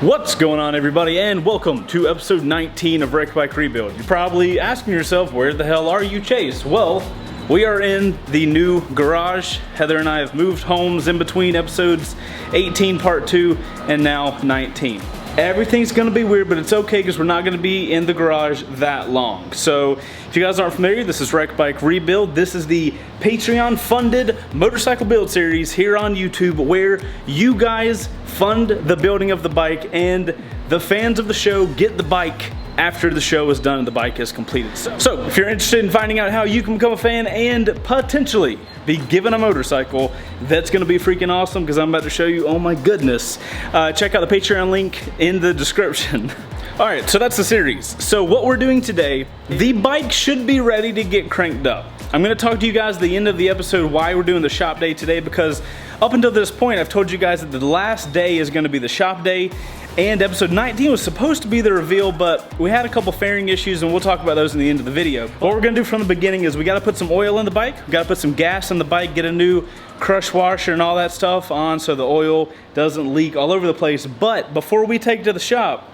What's going on, everybody, and welcome to episode 19 of Wreck Bike Rebuild. You're probably asking yourself, where the hell are you, Chase? Well, we are in the new garage. Heather and I have moved homes in between episodes 18 part 2 and now 19. Everything's gonna be weird, but it's okay because we're not gonna be in the garage that long. So if you guys aren't familiar, this is Wreck Bike Rebuild. This is the Patreon funded motorcycle build series here on YouTube where you guys fund the building of the bike and the fans of the show get the bike after the show is done and the bike is completed. So if you're interested in finding out how you can become a fan and potentially be given a motorcycle, that's gonna be freaking awesome because I'm about to show you, oh my goodness. Check out the Patreon link in the description. All right, so that's the series. So what we're doing today, the bike should be ready to get cranked up. I'm gonna talk to you guys at the end of the episode why we're doing the shop day today, because up until this point, I've told you guys that the last day is gonna be the shop day, and episode 19 was supposed to be the reveal, but we had a couple fairing issues, and we'll talk about those in the end of the video. What we're gonna do from the beginning is we gotta put some oil in the bike, we gotta put some gas in the bike, get a new crush washer and all that stuff on so the oil doesn't leak all over the place. But before we take it to the shop,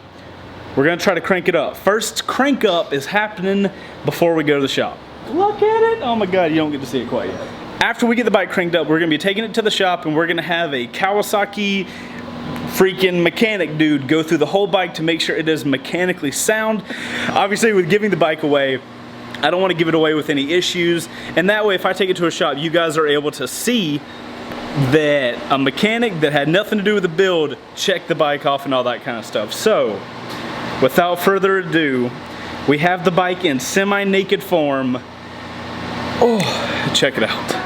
we're gonna try to crank it up. First crank up is happening before we go to the shop. Look at it, oh my God, you don't get to see it quite yet. After we get the bike cranked up, we're gonna be taking it to the shop and we're gonna have a Kawasaki freaking mechanic dude go through the whole bike to make sure it is mechanically sound. Obviously, with giving the bike away, I don't want to give it away with any issues, and that way if I take it to a shop, you guys are able to see that a mechanic that had nothing to do with the build checked the bike off and all that kind of stuff. So without further ado, we have the bike in semi-naked form. Oh, check it out.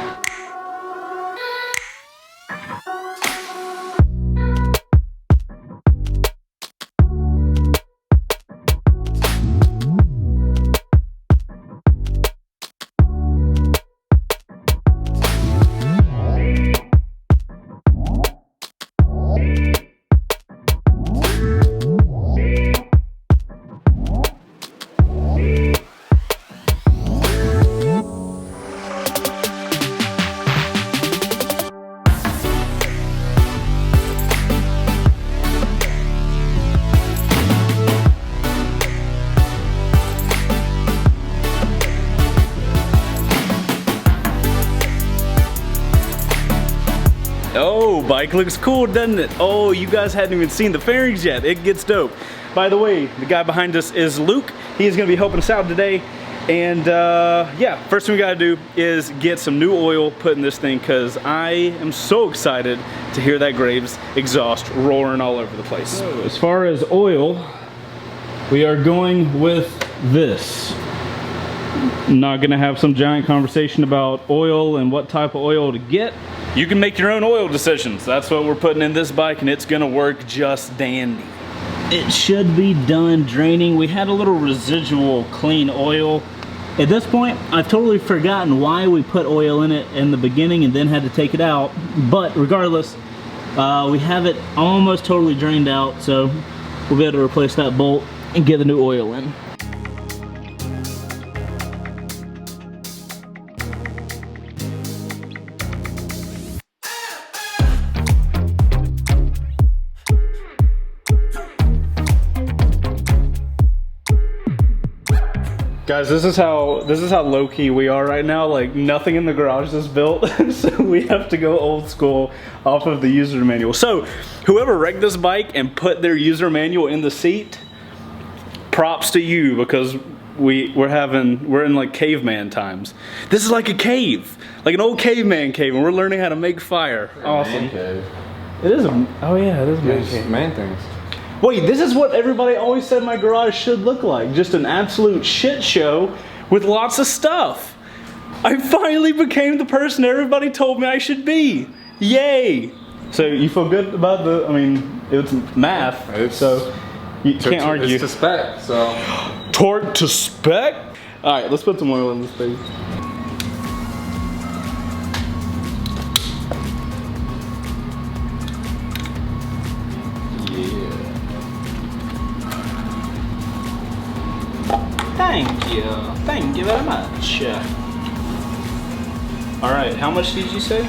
Oh, bike looks cool, doesn't it? Oh, you guys hadn't even seen the fairings yet. It gets dope. By the way, the guy behind us is Luke. He's gonna be helping us out today. And yeah, first thing we gotta do is get some new oil put in this thing because I am so excited to hear that Graves exhaust roaring all over the place. So, as far as oil, we are going with this. I'm not gonna have some giant conversation about oil and what type of oil to get. You can make your own oil decisions. That's what we're putting in this bike, and it's gonna work just dandy. It should be done draining. We had a little residual clean oil. At this point, I've totally forgotten why we put oil in it in the beginning and then had to take it out. But regardless, we have it almost totally drained out, so we'll be able to replace that bolt and get the new oil in. Guys, this is how low-key we are right now. Like, nothing in the garage is built, so we have to go old school off of the user manual. So whoever wrecked this bike and put their user manual in the seat, props to you, because we're in like caveman times. This is like a cave, like an old caveman cave, and we're learning how to make fire. Awesome. Man cave. It is oh yeah, it is a man cave. Man things. Wait, this is what everybody always said my garage should look like. Just an absolute shit show with lots of stuff. I finally became the person everybody told me I should be. Yay! So you feel good about I mean, it's math, so you can't argue. It's to spec, so. Torque to spec? All right, let's put some oil in this thing. Thank you very much. All right, how much did you say?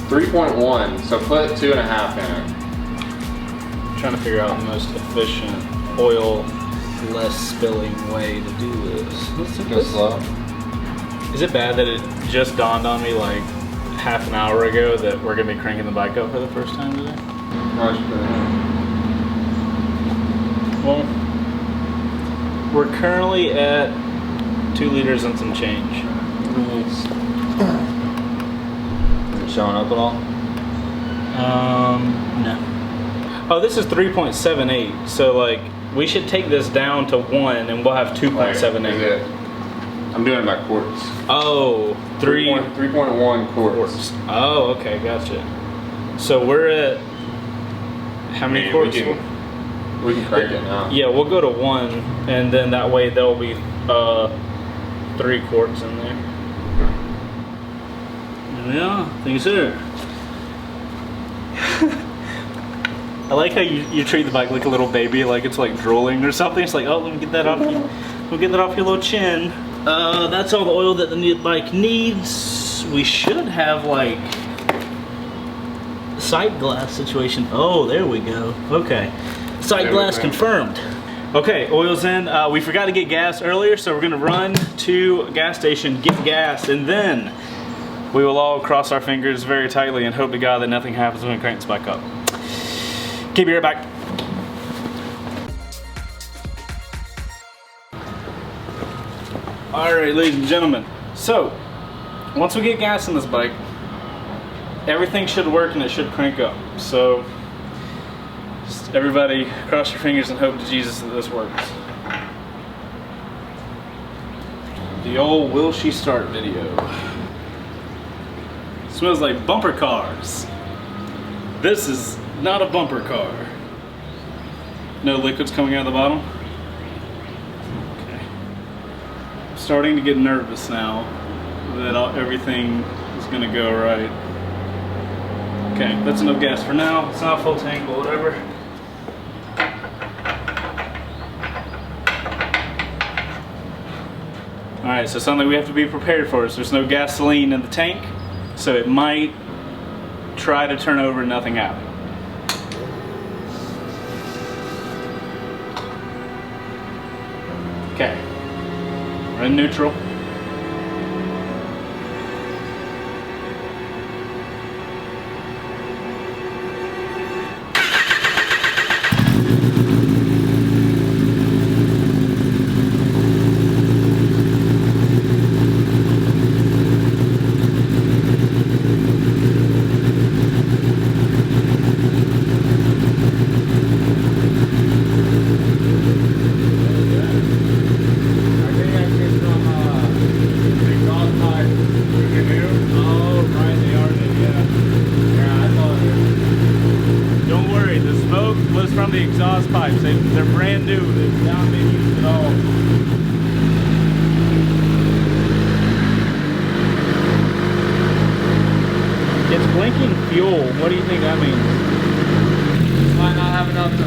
3.1, so put 2.5 in it. trying to figure out the most efficient oil, less spilling way to do this. Let's take this. Slow. Is it bad that it just dawned on me like half an hour ago that we're gonna be cranking the bike up for the first time today? Well, we're currently at 2 liters and some change. Nice. Is it showing up at all? No. Oh, this is 3.78, so like we should take this down to 1 and we'll have 2.78. I'm doing it by quarts. Oh, 3.1 quarts. Oh, okay, gotcha. So we're at how many quarts? We can crank it now. Yeah, we'll go to 1, and then that way there'll be 3 quarts in there. Yeah, things there. I like how you treat the bike like a little baby, like it's like drooling or something. It's like, oh, let me get that off you. We'll get that off your little chin. That's all the oil that the bike needs. We should have like sight glass situation. Oh, there we go. Okay, sight glass confirmed. Okay, oil's in. We forgot to get gas earlier, so we're gonna run to a gas station, get gas, and then we will all cross our fingers very tightly and hope to God that nothing happens when we crank this bike up. Keep you right back. All right, ladies and gentlemen. So, once we get gas in this bike, everything should work and it should crank up. So, just everybody cross your fingers and hope to Jesus that this works. The old will she start video. Smells like bumper cars. This is not a bumper car. No liquids coming out of the bottom. Okay. I'm starting to get nervous now that everything is gonna go right. Okay, that's enough gas for now. It's not full tank, but whatever. All right, so something we have to be prepared for is there's no gasoline in the tank, so it might try to turn over and nothing happen. Okay, we're in neutral. From the exhaust pipes. They're brand new. They haven't been used at all. It's blinking fuel. What do you think that means? It might not have enough to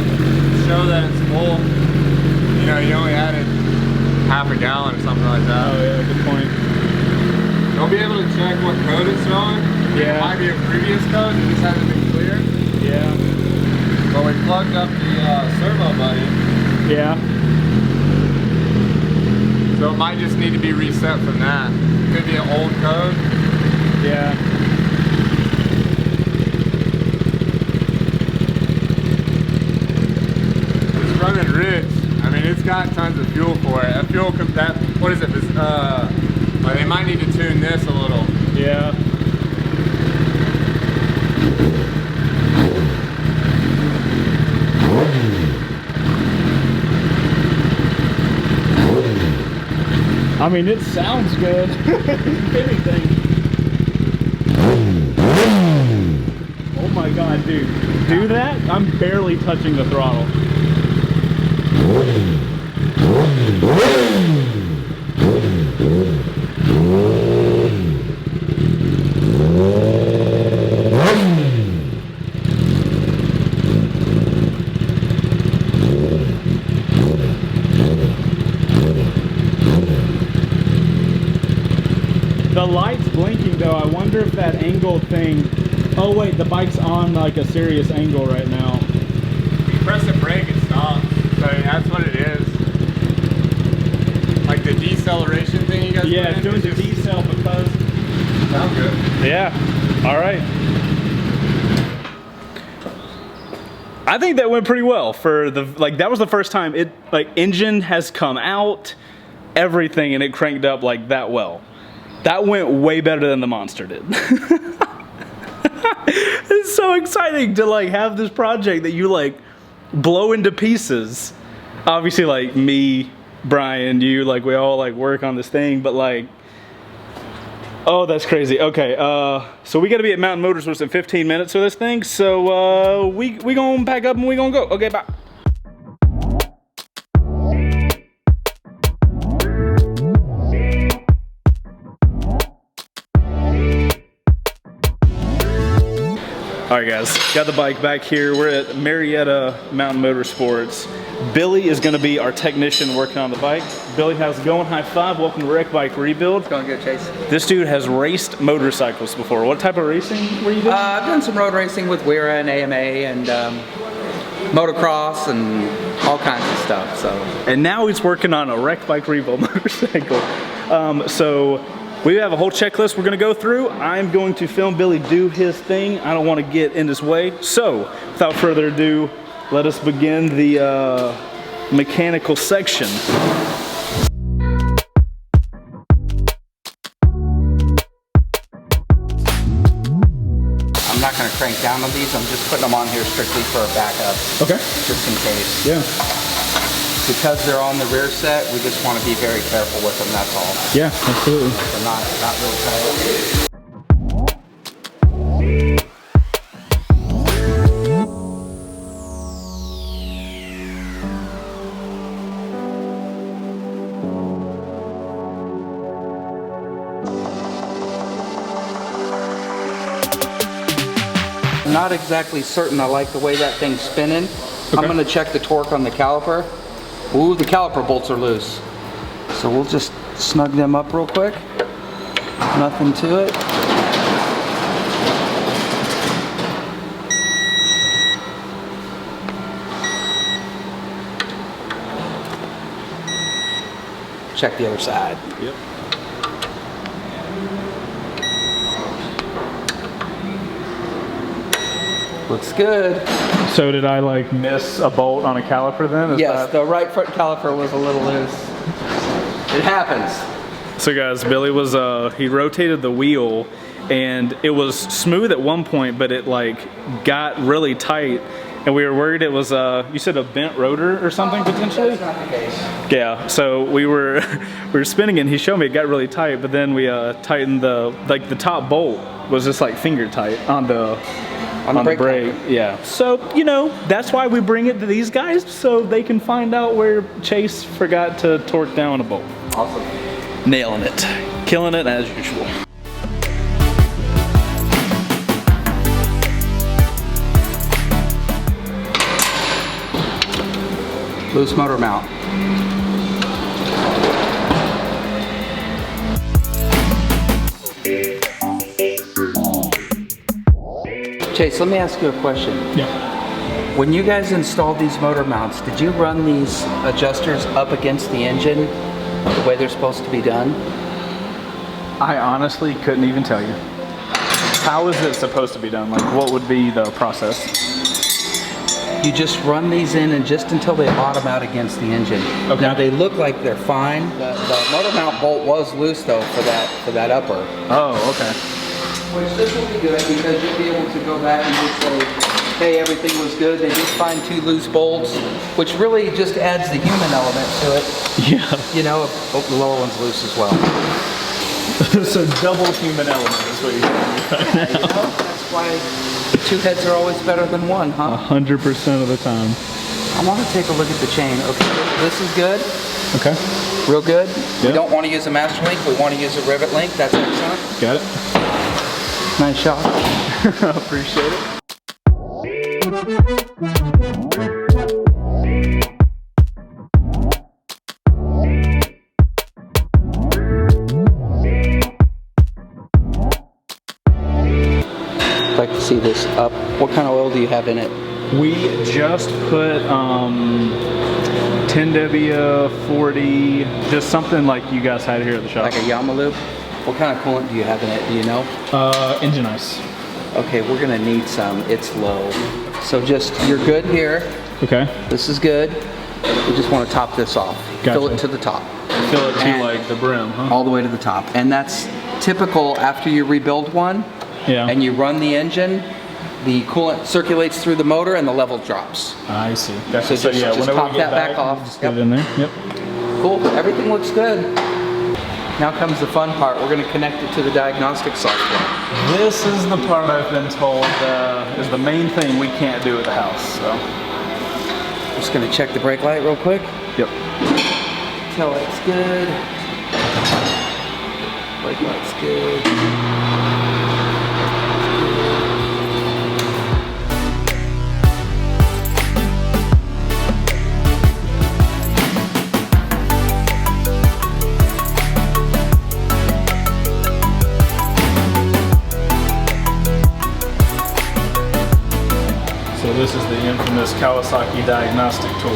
show that it's full. You know, you only added half a gallon or something like that. Oh yeah, good point. You'll be able to check what code it's showing. Yeah. It might be a previous code, it just hasn't been cleared. Yeah. But we plugged up the servo buddy. Yeah. So it might just need to be reset from that. It could be an old code. Yeah. It's running rich. I mean, it's got tons of fuel for it. That fuel, what is it? Well, they might need to tune this a little. Yeah. I mean, it sounds good. If anything. Oh my God, dude. Do that? I'm barely touching the throttle. The light's blinking though. I wonder if that angle thing... Oh wait, the bike's on like a serious angle right now. Yeah, doing the decel because. Sounds good. Yeah. All right. I think that went pretty well for the that was the first time it engine has come out, everything, and it cranked up like that well. That went way better than the Monster did. It's so exciting to have this project that you blow into pieces. Obviously me, Brian, you we all work on this thing, but oh, that's crazy. Okay, so we got to be at Mountain Motorsports in 15 minutes for this thing. So we gonna pack up and we gonna go. Okay, bye. All right, guys, got the bike back here. We're at Marietta Mountain Motorsports. Billy is gonna be our technician working on the bike. Billy, how's it going? High five, welcome to Wreck Bike Rebuild. It's going good, Chase. This dude has raced motorcycles before. What type of racing were you doing? I've done some road racing with Wera and AMA and motocross and all kinds of stuff, so. And now he's working on a Wreck Bike Rebuild motorcycle. So we have a whole checklist we're gonna go through. I'm going to film Billy do his thing. I don't wanna get in his way. So, without further ado, let us begin the mechanical section. I'm not going to crank down on these. I'm just putting them on here strictly for a backup. Okay. Just in case. Yeah. Because they're on the rear set, we just want to be very careful with them, that's all. Yeah, absolutely. They're not real tight. I'm not exactly certain I like the way that thing's spinning. Okay. I'm going to check the torque on the caliper. Ooh, the caliper bolts are loose. So we'll just snug them up real quick. Nothing to it. Check the other side. Yep. Looks good. So did I miss a bolt on a caliper then? Yes, the right front caliper was a little loose. It happens. So guys, Billy was, he rotated the wheel and it was smooth at one point, but it got really tight. And we were worried it was, you said a bent rotor or something potentially? That's not the case. Yeah, so we were spinning it and he showed me it got really tight, but then we tightened the top bolt was just finger tight on the brake. Yeah, so that's why we bring it to these guys, so they can find out where Chase forgot to torque down a bolt. Awesome. Nailing it, killing it as usual. Loose motor mount. Chase, let me ask you a question. Yeah. When you guys installed these motor mounts, did you run these adjusters up against the engine the way they're supposed to be done? I honestly couldn't even tell you. How is it supposed to be done? What would be the process? You just run these in and just until they bottom out against the engine. Okay. Now they look like they're fine. The motor mount bolt was loose though for that upper. Oh, okay. Which this will be good because you'll be able to go back and just say, hey, everything was good. They did find 2 loose bolts, which really just adds the human element to it. Yeah. Oh, the lower one's loose as well. So double human element is what you're saying right now. That's why 2 heads are always better than 1, huh? 100% of the time. I want to take a look at the chain. Okay, this is good. Okay. Real good. Yep. We don't want to use a master link. We want to use a rivet link. That's excellent. Got it. Nice shot. Appreciate it. I'd like to see this up. What kind of oil do you have in it? We just put 10W 40, just something like you guys had here at the shop. Like a Yamalu? What kind of coolant do you have in it? Do you know? Engine ice. Okay, we're gonna need some. It's low. So just, you're good here. Okay. This is good. We just want to top this off. Gotcha. Fill it to the top. Fill it to And like the brim, huh? all the way to the top. And that's typical after you rebuild one. Yeah. And you run the engine, the coolant circulates through the motor and the level drops. I see. Gotcha. So just whenever pop we get that back off. just get it in there. Yep. Cool, everything looks good. Now comes the fun part. We're going to connect it to the diagnostic software. This is the part I've been told is the main thing we can't do at the house. So. Just going to check the brake light real quick. Yep. Tail light's good. Brake light's good. So this is the infamous Kawasaki diagnostic tool.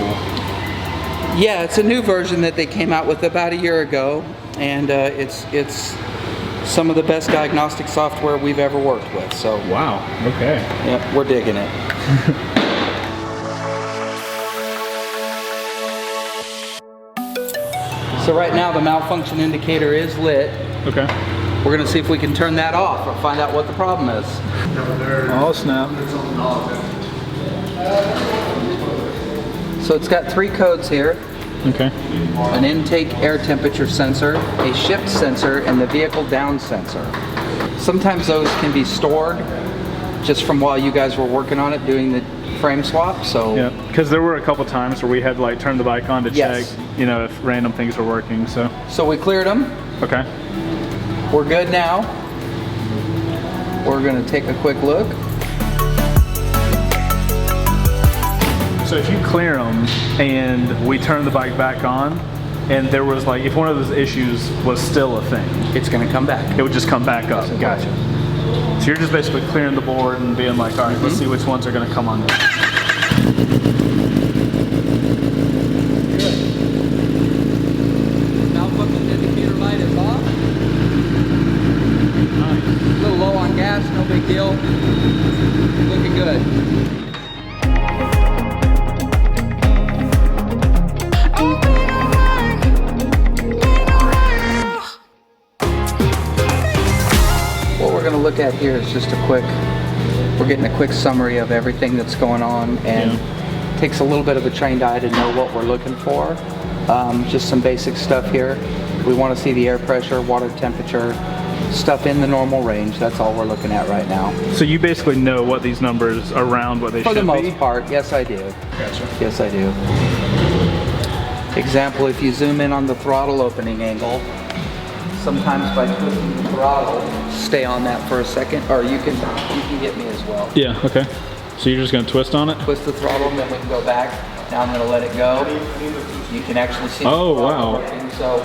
Yeah, it's a new version that they came out with about a year ago, and it's some of the best diagnostic software we've ever worked with. So Wow. Okay. yep, we're digging it. So right now the malfunction indicator is lit. Okay. We're gonna see if we can turn that off or find out what the problem is. Oh snap. So it's got 3 codes here. Okay. An intake air temperature sensor, a shift sensor, and the vehicle down sensor. Sometimes those can be stored just from while you guys were working on it doing the frame swap. So Yeah, because there were a couple times where we had to like turn the bike on to Yes. check, you know, if random things were working. So we cleared them. okay. We're good now. We're gonna take a quick look. So if you clear them and we turn the bike back on, and there was like, if one of those issues was still a thing, It's gonna come back. it would just come back up. Yes, it Gotcha. So you're just basically clearing the board and being like, all right, let's see which ones are going to come on. Malfunction indicator light is off. Nice. A little low on gas, no big deal. Looking good. What we're going to look at here is just we're getting a quick summary of everything that's going on, and takes a little bit of a trained eye to know what we're looking for. Just some basic stuff here. We want to see the air pressure, water temperature, stuff in the normal range. That's all we're looking at right now. So you basically know what these numbers around what they For should the be? most part, yes I do. Gotcha. Yes I do. Example, if you zoom in on the throttle opening angle, sometimes by twisting the throttle, stay on that for a second, or you can get me as well. Yeah, okay. So you're just going to twist on it? Twist the throttle and then we can go back. Now I'm going to let it go. You can actually see the throttle wow. working. So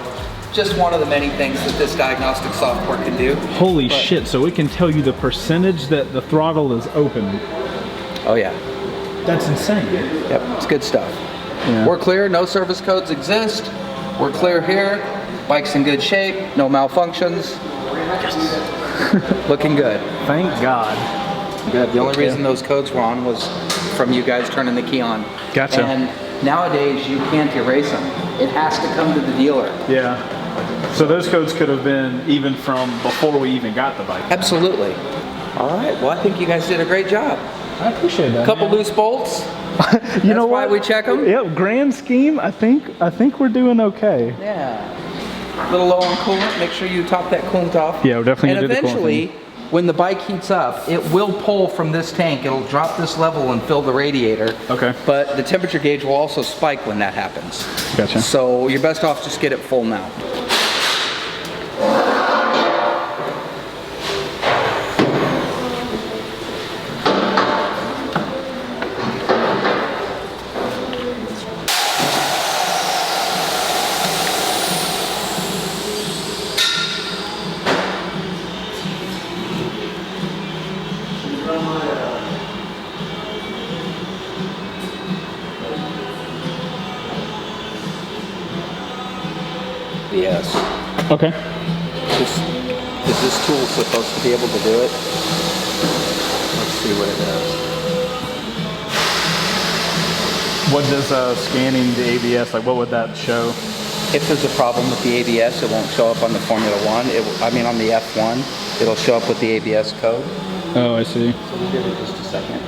just one of the many things that this diagnostic software can do. Holy shit, so it can tell you the percentage that the throttle is open. Oh yeah. That's insane. Yep, it's good stuff. Yeah. We're clear, no service codes exist. We're clear here. Bike's in good shape, no malfunctions. Looking good. Thank God. Good. The only reason those codes were on was from you guys turning the key on. Gotcha. And nowadays you can't erase them. It has to come to the dealer. Yeah. So those codes could have been even from before we even got the bike. Absolutely. All right. Well, I think you guys did a great job. I appreciate that. Couple loose bolts. You know why what? we check them. Yeah, grand scheme, I think we're doing okay. Yeah. A little low on coolant. Make sure you top that coolant off. Yeah, we're definitely And gonna do the coolant eventually, when the bike heats up, it will pull from this tank. It'll drop this level and fill the radiator. Okay. But the temperature gauge will also spike when that happens. Gotcha. So you're best off just get it full now. BS. Okay. Is this tool supposed to be able to do it? Let's see what it does. What does scanning the ABS, like what would that show? If there's a problem with the ABS, it won't show up on the Formula One. On the F1, it'll show up with the ABS code. Oh, I see. So we'll give it just a second.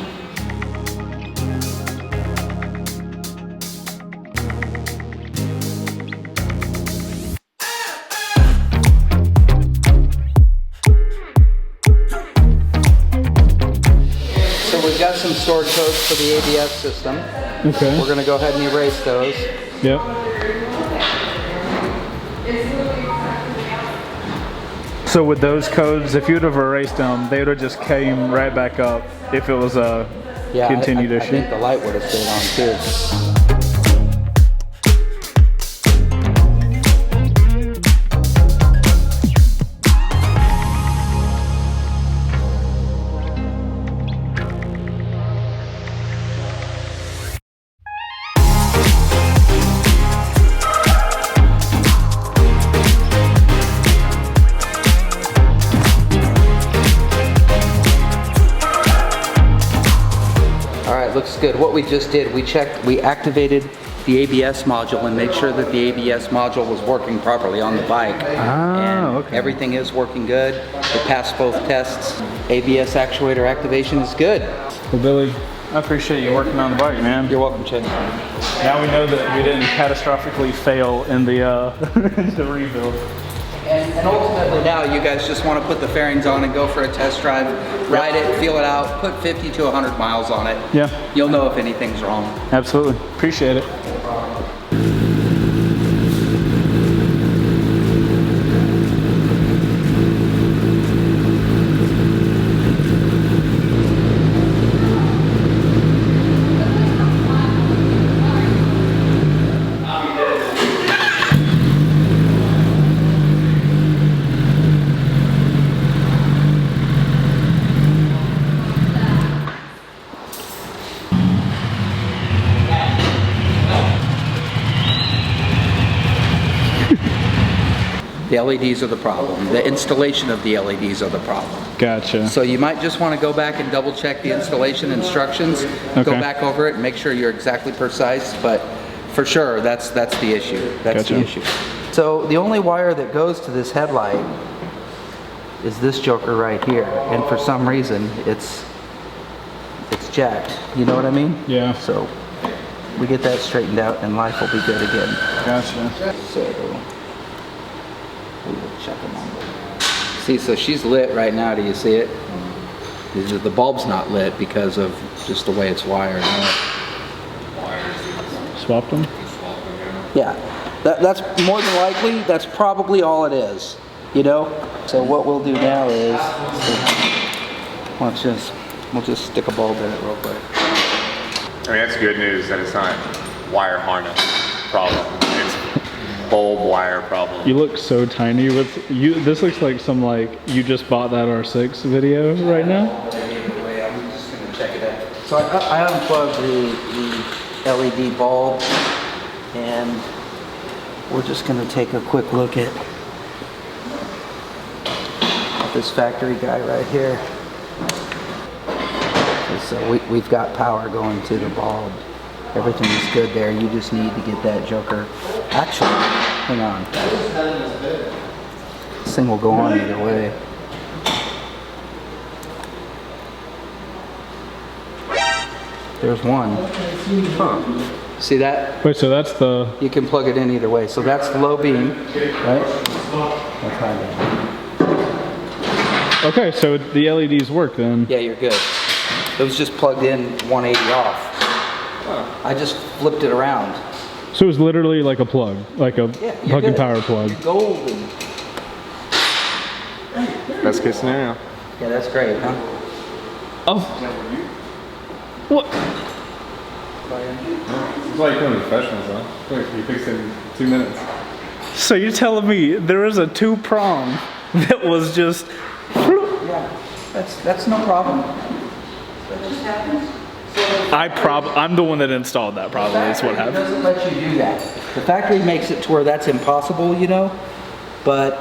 So we've got some stored codes for the ABS system. Okay. We're going to go ahead and erase those. Yep. So with those codes, if you would have erased them, they would have just came right back up if it was a continued issue. I think the light would have stayed on too. Looks good. What we just did, we activated the ABS module and made sure that the ABS module was working properly on the bike. And okay. Everything is working good. It passed both tests. ABS actuator activation is good. Well, Billy, I appreciate you working on the bike, man. You're welcome, Chase. Now we know that we didn't catastrophically fail in the the rebuild. And ultimately now you guys just want to put the fairings on and go for a test drive, ride it, feel it out, put 50 to 100 miles on it. Yeah. You'll know if anything's wrong. Absolutely. Appreciate it. The LEDs are the problem. The installation of the LEDs are the problem. Gotcha. So you might just want to go back and double check the installation instructions, go back over it and make sure you're exactly precise, but for sure that's the issue. That's Gotcha. the issue. So the only wire that goes to this headlight is this joker right here, and for some reason it's jacked. You know what I mean? Yeah. So we get that straightened out and life will be good again. Gotcha. So we will check them on. See, so she's lit right now. Do you see it? The bulb's not lit because of just the way it's wired. Swapped them? Yeah, that's more than likely. That's probably all it is. You know. So what we'll do now is we'll just stick a bulb in it real quick. I mean, that's good news that it's not wire harness problem. It's bulb wire problem. You look so tiny with you. This looks like some you just bought that R6 video right now. Anyway, I'm just gonna check it out. So I unplugged the LED bulb, and we're just gonna take a quick look at this factory guy right here. So we've got power going to the bulb. Everything is good there. You just need to get that joker. Actually, hang on. This thing will go on either way. There's one. Huh. See that? Wait, so that's the... You can plug it in either way. So that's the low beam, right? That's high beam. Okay, so the LEDs work then. Yeah, you're good. It was just plugged in 180 off. Huh. I just flipped it around. So it was literally like a plug, like a plug and power plug. You're golden. Best case scenario. Yeah, that's great, huh? Oh. What? It's like one of the professionals, huh? Quick, you fixed it in 2 minutes. So you're telling me there was a 2-prong that was just... Yeah, that's no problem. So it just happens. I'm the one that installed that probably. That's what happened. Doesn't let you do that. The factory makes it to where that's impossible, you know, but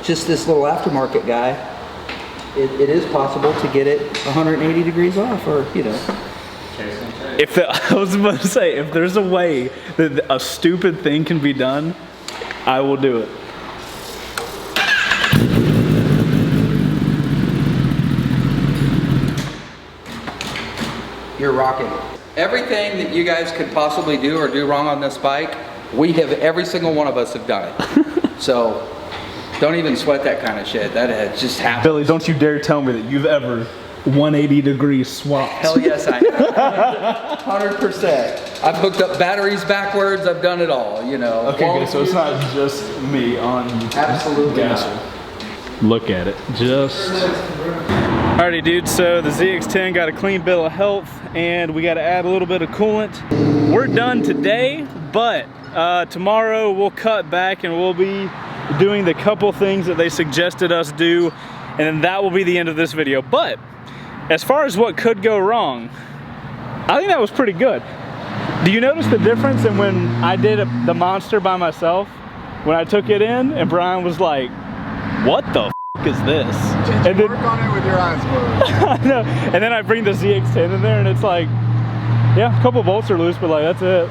just this little aftermarket guy, it is possible to get it 180 degrees off, or, you know. I was about to say, if there's a way that a stupid thing can be done, I will do it. You're rocking. Everything that you guys could possibly do or do wrong on this bike, every single one of us have done it. So don't even sweat that kind of shit. That just happens. Billy, don't you dare tell me that you've ever 180 degree swapped. Hell yes, I have. 100%. I've hooked up batteries backwards. I've done it all, you know. Okay, so it's not just me on YouTube. Absolutely Gotcha. Look at it. Just. Alrighty, dude. So the ZX10 got a clean bill of health, and we got to add a little bit of coolant. We're done today, but tomorrow we'll cut back and we'll be doing the couple things that they suggested us do, and then that will be the end of this video. But as far as what could go wrong, I think that was pretty good. Do you notice the difference in when I did the Monster by myself? When I took it in and Brian was like, what the f is this? Did you work on it with your eyes closed? I know. And then I bring the ZX10 in there and it's like, yeah, a couple bolts are loose, but like, that's it.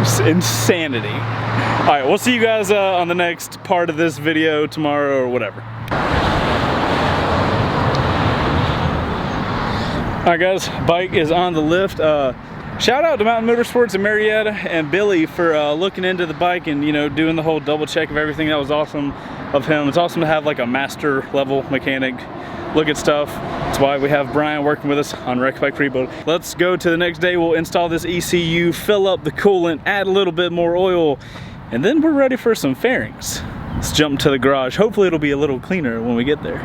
It's insanity. All right, we'll see you guys on the next part of this video tomorrow or whatever. All right, guys, bike is on the lift. Shout out to Mountain Motorsports in Marietta and Billy for looking into the bike and, you know, doing the whole double check of everything. That was awesome of him. It's awesome to have like a master level mechanic look at stuff. That's why we have Brian working with us on Wreck Bike Rebuild. Let's go to the next day. We'll install this ECU, fill up the coolant, add a little bit more oil, and then we're ready for some fairings. Let's jump to the garage. Hopefully it'll be a little cleaner when we get there.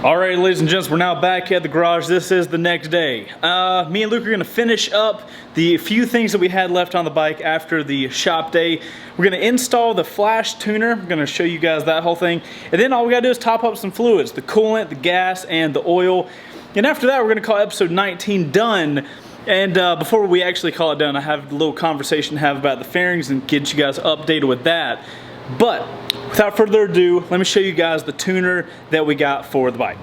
Alright, ladies and gents, we're now back at the garage. This is the next day. Me and Luke are gonna finish up the few things that we had left on the bike after the shop day. We're gonna install the flash tuner. I'm gonna show you guys that whole thing. And then all we gotta do is top up some fluids, the coolant, the gas, and the oil. And after that, we're gonna call episode 19 done. And before we actually call it done, I have a little conversation to have about the fairings and get you guys updated with that. But without further ado, let me show you guys the tuner that we got for the bike.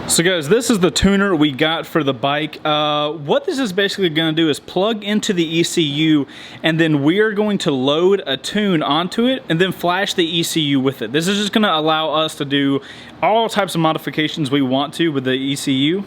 So guys, this is the tuner we got for the bike. What this is basically going to do is plug into the ECU, and then we're going to load a tune onto it and then flash the ECU with it. This is just going to allow us to do all types of modifications we want to with the ECU.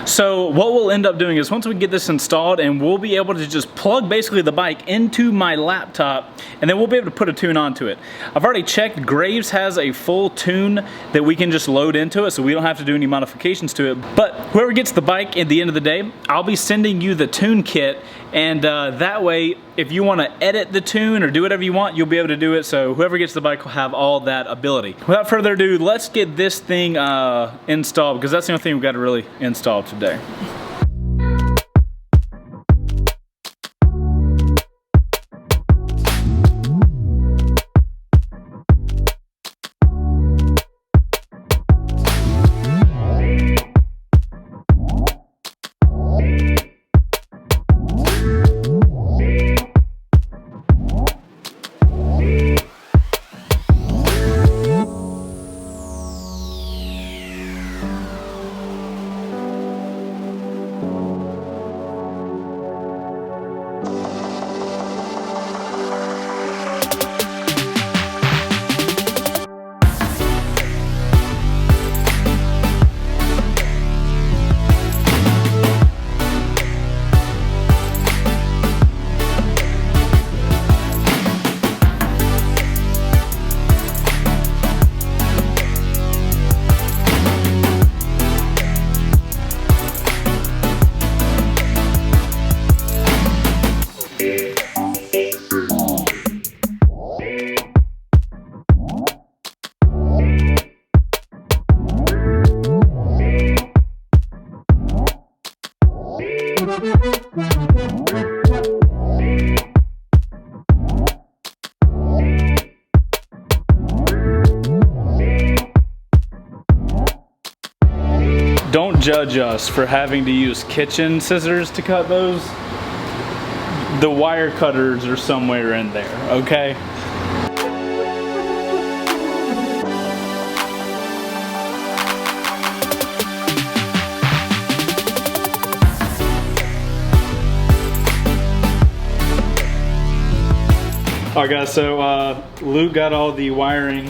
So what we'll end up doing is once we get this installed, and we'll be able to just plug basically the bike into my laptop, and then we'll be able to put a tune onto it. I've already checked, Graves has a full tune that we can just load into it, so we don't have to do any modifications to it. But whoever gets the bike at the end of the day, I'll be sending you the tune kit, and that way if you want to edit the tune or do whatever you want, you'll be able to do it. So whoever gets the bike will have all that ability. Without further ado, let's get this thing installed, because that's the only thing we've got to really install today. judge us for having to use kitchen scissors to cut those. The wire cutters are somewhere in there, okay? Alright guys, so Luke got all the wiring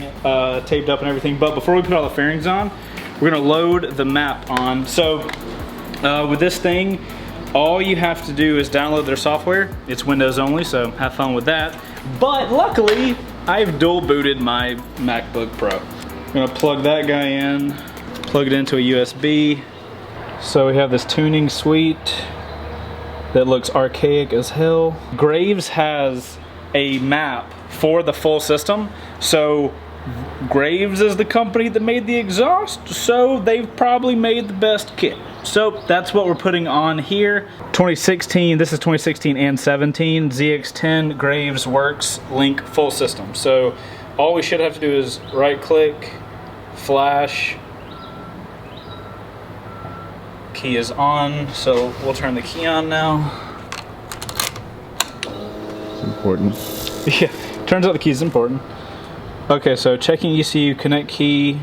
taped up and everything, but before we put all the fairings on, we're gonna load the map on. So with this thing, all you have to do is download their software. It's Windows only, so have fun with that. But luckily, I've dual booted my MacBook Pro. I'm gonna plug that guy in, plug it into a USB. So we have this tuning suite that looks archaic as hell. Graves has a map for the full system, so Graves is the company that made the exhaust, so they've probably made the best kit. So that's what we're putting on here. 2016, this is 2016 and 17, ZX10 Graves Works Link full system. So all we should have to do is right click, flash, key is on, so we'll turn the key on now. Important. Yeah, turns out the key is important. Okay, so checking ECU, connect key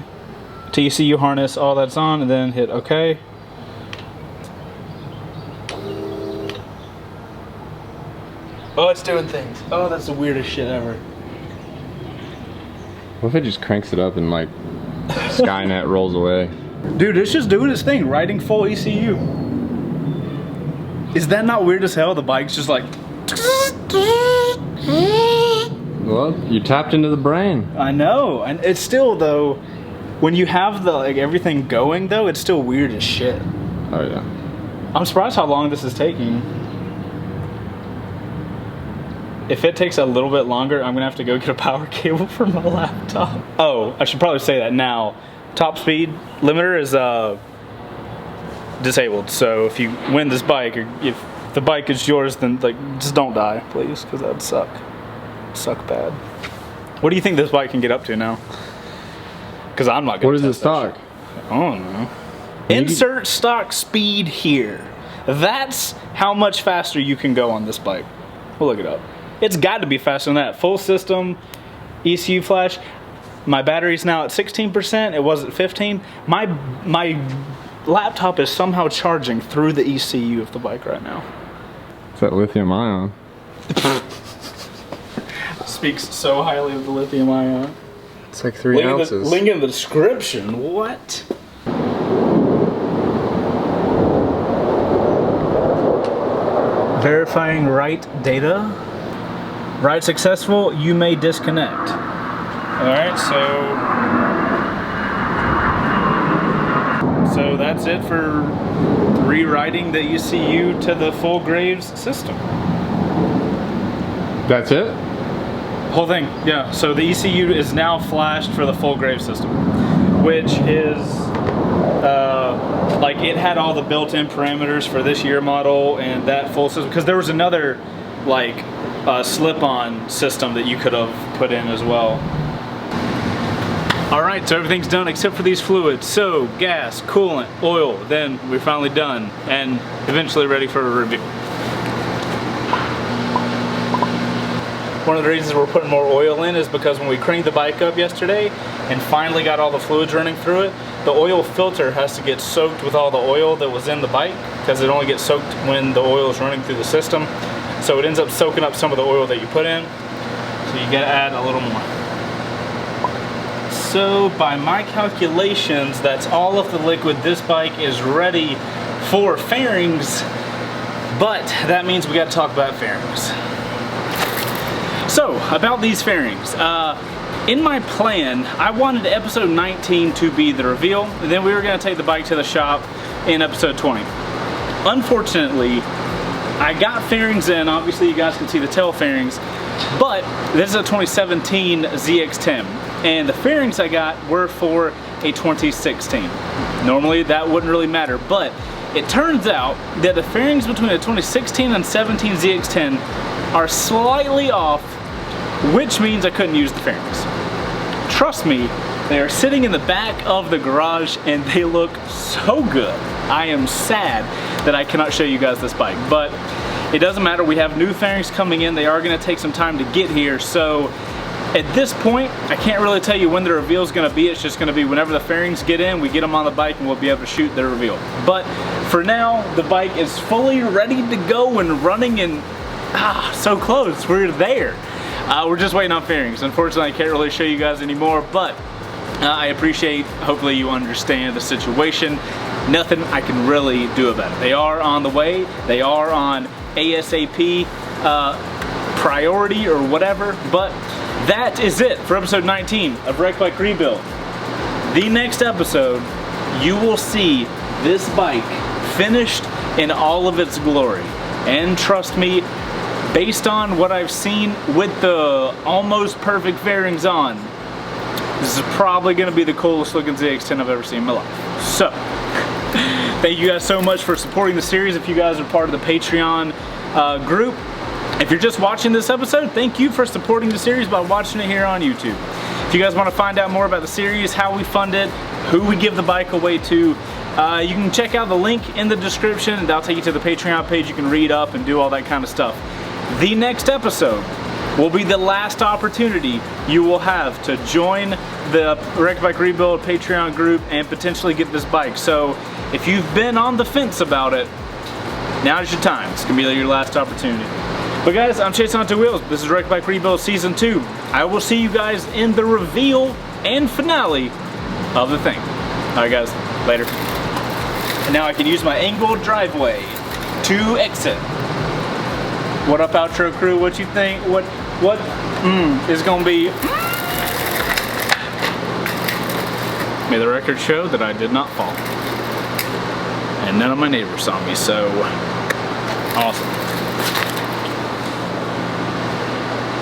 to ECU harness, all that's on, and then hit OK. Oh, it's doing things. Oh, that's the weirdest shit ever. What if it just cranks it up and like Skynet rolls away? Dude, it's just doing its thing, writing full ECU. Is that not weird as hell? The bike's just like... Well, you tapped into the brain. I know, and it's still though, when you have the like everything going though, it's still weird as shit. Oh yeah. I'm surprised how long this is taking. If it takes a little bit longer, I'm gonna have to go get a power cable for my laptop. Oh, I should probably say that now. Top speed limiter is disabled, so if you win this bike, or if the bike is yours, then like just don't die, please, because that'd suck. Suck bad. What do you think this bike can get up to now? Because I'm not gonna. What is the stock? I don't know. Insert stock speed here. That's how much faster you can go on this bike. We'll look it up. It's got to be faster than that. Full system, ECU flash. My battery's now at 16%. It was at 15. My laptop is somehow charging through the ECU of the bike right now. It's that lithium ion. Speaks so highly of the lithium ion. It's like 3 ounces. Link in the description. What? Verifying write data. Write successful, you may disconnect. Alright, so that's it for rewriting the ECU to the full Graves system. That's it? Whole thing, yeah. So the ECU is now flashed for the full Graves system, which is like it had all the built-in parameters for this year model and that full system, because there was another like slip-on system that you could have put in as well. Alright, so everything's done except for these fluids. So gas, coolant, oil, then we're finally done and eventually ready for a review. One of the reasons we're putting more oil in is because when we craned the bike up yesterday and finally got all the fluids running through it, the oil filter has to get soaked with all the oil that was in the bike, because it only gets soaked when the oil is running through the system. So it ends up soaking up some of the oil that you put in. So you gotta add a little more. So by my calculations, that's all of the liquid. This bike is ready for fairings, but that means we gotta talk about fairings. So, about these fairings. In my plan, I wanted episode 19 to be the reveal, and then we were gonna take the bike to the shop in episode 20. Unfortunately, I got fairings in. Obviously you guys can see the tail fairings, but this is a 2017 ZX10, and the fairings I got were for a 2016. Normally that wouldn't really matter, but it turns out that the fairings between a 2016 and 17 ZX10 are slightly off, which means I couldn't use the fairings. Trust me, They are sitting in the back of the garage and they look so good. I am sad that I cannot show you guys this bike, but it doesn't matter. We have new fairings coming in. They are gonna take some time to get here. So at this point, I can't really tell you when the reveal is gonna be. It's just gonna be whenever the fairings get in, we get them on the bike and we'll be able to shoot the reveal. But for now, the bike is fully ready to go and running, and so close, we're there. We're just waiting on fairings. Unfortunately, I can't really show you guys anymore, but I appreciate, hopefully you understand the situation. Nothing I can really do about it. They are on the way. They are on ASAP priority or whatever, but that is it for episode 19 of Wreck Bike Rebuild. The next episode, you will see this bike finished in all of its glory. And trust me, based on what I've seen with the almost perfect fairings on, this is probably going to be the coolest looking ZX10 I've ever seen in my life. So, thank you guys so much for supporting the series. If you guys are part of the Patreon group, if you're just watching this episode, thank you for supporting the series by watching it here on YouTube. If you guys want to find out more about the series, how we fund it, who we give the bike away to, you can check out the link in the description and that'll take you to the Patreon page. You can read up and do all that kind of stuff. The next episode will be the last opportunity you will have to join the Wreck Bike Rebuild Patreon group and potentially get this bike. So if you've been on the fence about it, now's your time. It's gonna be your last opportunity. But guys, I'm Chaseontwowheels. This is Wreck Bike Rebuild Season 2. I will see you guys in the reveal and finale of the thing. Alright guys, later. And now I can use my angled driveway to exit. What up, outro crew? What you think? What is gonna be? May the record show that I did not fall. And none of my neighbors saw me, so awesome.